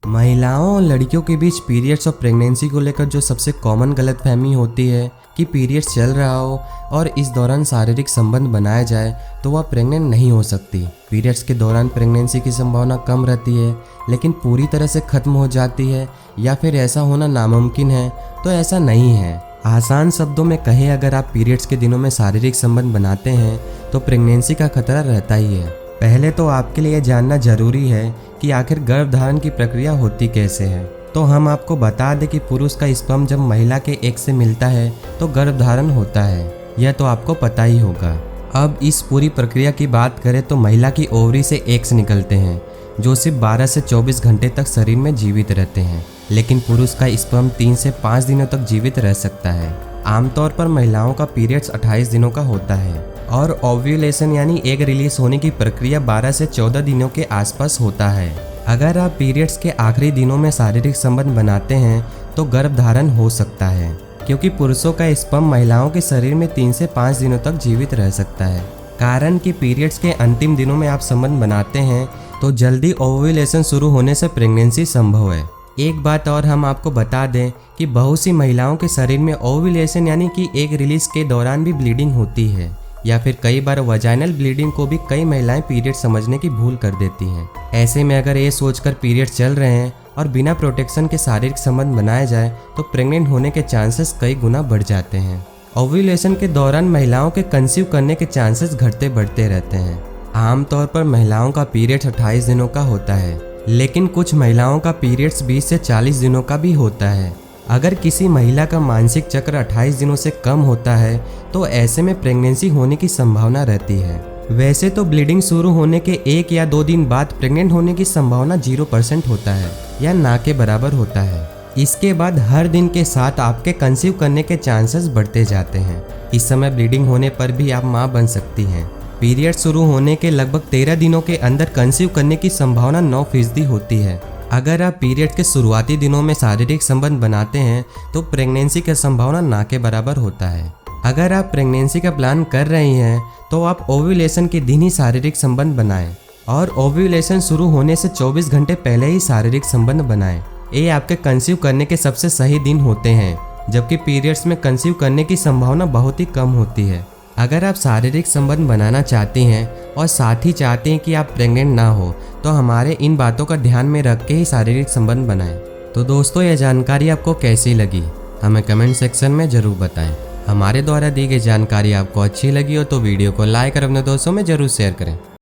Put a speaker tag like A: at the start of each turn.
A: महिलाओं और लड़कियों के बीच पीरियड्स और प्रेगनेंसी को लेकर जो सबसे कॉमन गलतफहमी होती है कि पीरियड्स चल रहा हो और इस दौरान शारीरिक संबंध बनाया जाए तो वह प्रेग्नेंट नहीं हो सकती। पीरियड्स के दौरान प्रेगनेंसी की संभावना कम रहती है, लेकिन पूरी तरह से खत्म हो जाती है या फिर ऐसा होना नामुमकिन है तो ऐसा नहीं है। आसान शब्दों में कहें, अगर आप पीरियड्स के दिनों में शारीरिक संबंध बनाते हैं तो प्रेगनेंसी का खतरा रहता ही है। पहले तो आपके लिए जानना जरूरी है कि आखिर गर्भधारण की प्रक्रिया होती कैसे है। तो हम आपको बता दें कि पुरुष का स्पर्म जब महिला के एग से मिलता है तो गर्भधारण होता है, यह तो आपको पता ही होगा। अब इस पूरी प्रक्रिया की बात करें तो महिला की ओवरी से एग्स निकलते हैं जो सिर्फ 12 से 24 घंटे तक शरीर में जीवित रहते हैं, लेकिन पुरुष का स्पर्म 3 से 5 दिनों तक जीवित रह सकता है। आमतौर पर महिलाओं का पीरियड्स 28 दिनों का होता है और ओव्यूलेशन यानी एग रिलीज होने की प्रक्रिया 12 से 14 दिनों के आसपास होता है। अगर आप पीरियड्स के आखिरी दिनों में शारीरिक संबंध बनाते हैं तो गर्भधारण हो सकता है, क्योंकि पुरुषों का स्पर्म महिलाओं के शरीर में 3 से 5 दिनों तक जीवित रह सकता है। कारण कि पीरियड्स के अंतिम दिनों में आप संबंध बनाते हैं तो जल्दी ओव्यूलेशन शुरू होने से प्रेगनेंसी संभव है। एक बात और हम आपको बता दें कि बहुत सी महिलाओं के शरीर में ओव्यूलेशन यानी कि एग रिलीज के दौरान भी ब्लीडिंग होती है, या फिर कई बार वजाइनल ब्लीडिंग को भी कई महिलाएं पीरियड समझने की भूल कर देती हैं। ऐसे में अगर ये सोचकर पीरियड चल रहे हैं और बिना प्रोटेक्शन के शारीरिक संबंध बनाया जाए तो प्रेग्नेंट होने के चांसेस कई गुना बढ़ जाते हैं। ओव्यूलेशन के दौरान महिलाओं के कंसीव करने के चांसेस घटते बढ़ते रहते हैं। आमतौर पर महिलाओं का पीरियड 28 दिनों का होता है, लेकिन कुछ महिलाओं का पीरियड्स 20 से 40 दिनों का भी होता है। अगर किसी महिला का मासिक चक्र 28 दिनों से कम होता है तो ऐसे में प्रेगनेंसी होने की संभावना रहती है। वैसे तो ब्लीडिंग शुरू होने के 1 या 2 दिन बाद प्रेग्नेंट होने की संभावना 0% होता है या ना के बराबर होता है। इसके बाद हर दिन के साथ आपके कंसीव करने के चांसेस बढ़ते जाते हैं। इस समय ब्लीडिंग होने पर भी आप मां बन सकती हैं। पीरियड शुरू होने के लगभग 13 दिनों के अंदर कंसीव करने की संभावना 9% होती है। अगर आप पीरियड के शुरुआती दिनों में शारीरिक संबंध बनाते हैं तो प्रेगनेंसी की संभावना ना के बराबर होता है। अगर आप प्रेगनेंसी का प्लान कर रही हैं तो आप ओव्यूलेशन के दिन ही शारीरिक संबंध बनाएं और ओव्यूलेशन शुरू होने से 24 घंटे पहले ही शारीरिक संबंध बनाएं। ये आपके कंसीव करने के सबसे सही दिन होते हैं, जबकि पीरियड्स में कंसीव करने की संभावना बहुत ही कम होती है। अगर आप शारीरिक संबंध बनाना चाहते हैं और साथ ही चाहते हैं कि आप प्रेग्नेंट ना हो तो हमारे इन बातों का ध्यान में रख के ही शारीरिक संबंध बनाएं। तो दोस्तों, यह जानकारी आपको कैसी लगी हमें कमेंट सेक्शन में ज़रूर बताएं। हमारे द्वारा दी गई जानकारी आपको अच्छी लगी हो तो वीडियो को लाइक और अपने दोस्तों में ज़रूर शेयर करें।